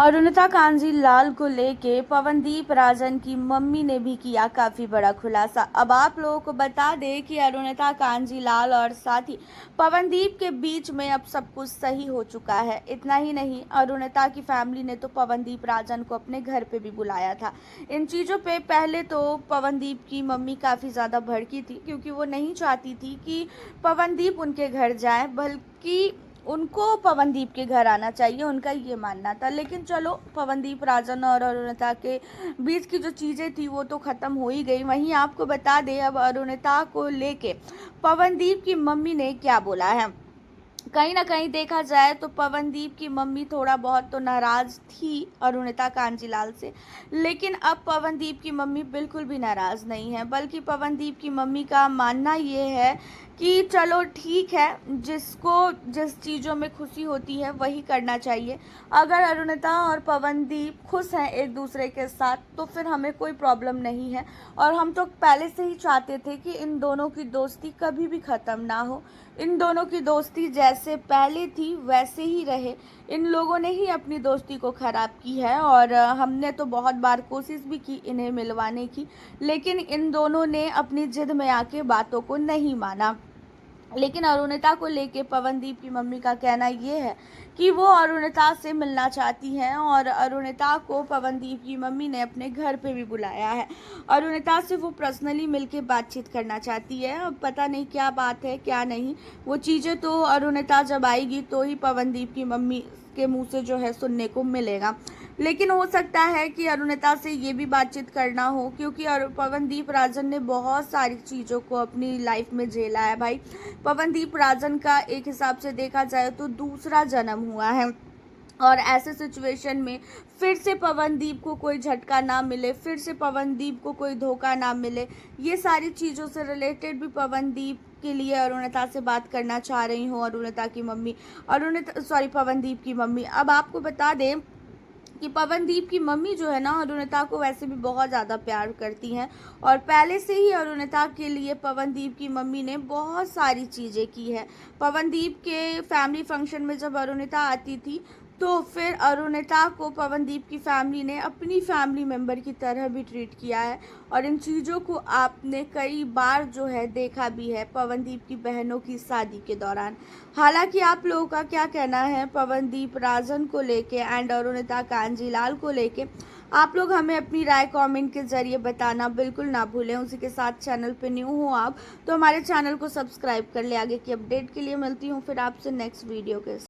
अरुणिता कांजीलाल को लेके पवनदीप राजन की मम्मी ने भी किया काफी बड़ा खुलासा। अब आप लोगों को बता दें कि अरुणिता कांजीलाल और साथ ही पवनदीप के बीच में अब सब कुछ सही हो चुका है। इतना ही नहीं, अरुणिता की फैमिली ने तो पवनदीप राजन को अपने घर पे भी बुलाया था। इन चीज़ों पे पहले तो पवनदीप की मम्मी काफ़ी ज़्यादा भड़की थी, क्योंकि वो नहीं चाहती थी कि पवनदीप उनके घर जाए, बल्कि उनको पवनदीप के घर आना चाहिए, उनका ये मानना था। लेकिन चलो, पवनदीप राजन और अरुणिता के बीच की जो चीज़ें थी वो तो ख़त्म हो ही गई। वहीं आपको बता दें, अब अरुणिता को लेके पवनदीप की मम्मी ने क्या बोला है। कहीं ना कहीं देखा जाए तो पवनदीप की मम्मी थोड़ा बहुत तो नाराज़ थी अरुणिता कांजीलाल से, लेकिन अब पवनदीप की मम्मी बिल्कुल भी नाराज़ नहीं है, बल्कि पवनदीप की मम्मी का मानना ये है कि चलो ठीक है, जिसको जिस चीज़ों में खुशी होती है वही करना चाहिए। अगर अरुणिता और पवनदीप खुश हैं एक दूसरे के साथ तो फिर हमें कोई प्रॉब्लम नहीं है, और हम तो पहले से ही चाहते थे कि इन दोनों की दोस्ती कभी भी ख़त्म ना हो। इन दोनों की दोस्ती जैसे पहले थी वैसे ही रहे। इन लोगों ने ही अपनी दोस्ती को ख़राब की है, और हमने तो बहुत बार कोशिश भी की इन्हें मिलवाने की, लेकिन इन दोनों ने अपनी जिद में आके बातों को नहीं माना। लेकिन अरुणिता को लेके पवनदीप की मम्मी का कहना ये है कि वो अरुणिता से मिलना चाहती हैं, और अरुणिता को पवनदीप की मम्मी ने अपने घर पे भी बुलाया है। अरुणिता से वो पर्सनली मिलके बातचीत करना चाहती है। अब पता नहीं क्या बात है क्या नहीं, वो चीज़ें तो अरुणिता जब आएगी तो ही पवनदीप की मम्मी के मुंह से जो है सुनने को मिलेगा। लेकिन हो सकता है कि अरुणिता से ये भी बातचीत करना हो, क्योंकि पवनदीप राजन ने बहुत सारी चीज़ों को अपनी लाइफ में झेला है भाई। पवनदीप राजन का एक हिसाब से देखा जाए तो दूसरा जन्म हुआ है, और ऐसे सिचुएशन में फिर से पवनदीप को कोई झटका ना मिले, फिर से पवनदीप को कोई धोखा ना मिले, ये सारी चीज़ों से रिलेटेड भी पवनदीप के लिए अरुणिता से बात करना चाह रही हूँ। अरुणिता की मम्मी, पवनदीप की मम्मी। अब आपको बता दें कि पवनदीप की मम्मी जो है ना, अरुणिता को वैसे भी बहुत ज़्यादा प्यार करती हैं, और पहले से ही अरुणिता के लिए पवनदीप की मम्मी ने बहुत सारी चीज़ें की है। पवनदीप के फैमिली फंक्शन में जब अरुणिता आती थी तो फिर अरुणिता को पवनदीप की फैमिली ने अपनी फैमिली मेम्बर की तरह भी ट्रीट किया है, और इन चीज़ों को आपने कई बार जो है देखा भी है पवनदीप की बहनों की शादी के दौरान। हालांकि आप लोगों का क्या कहना है पवनदीप राजन को लेके एंड अरुणिता कांजीलाल को लेके, आप लोग हमें अपनी राय कमेंट के ज़रिए बताना बिल्कुल ना भूलें। उसी के साथ चैनल पे न्यू हो आप तो हमारे चैनल को सब्सक्राइब कर ले। आगे की अपडेट के लिए मिलती हूँ फिर आपसे नेक्स्ट वीडियो के साथ।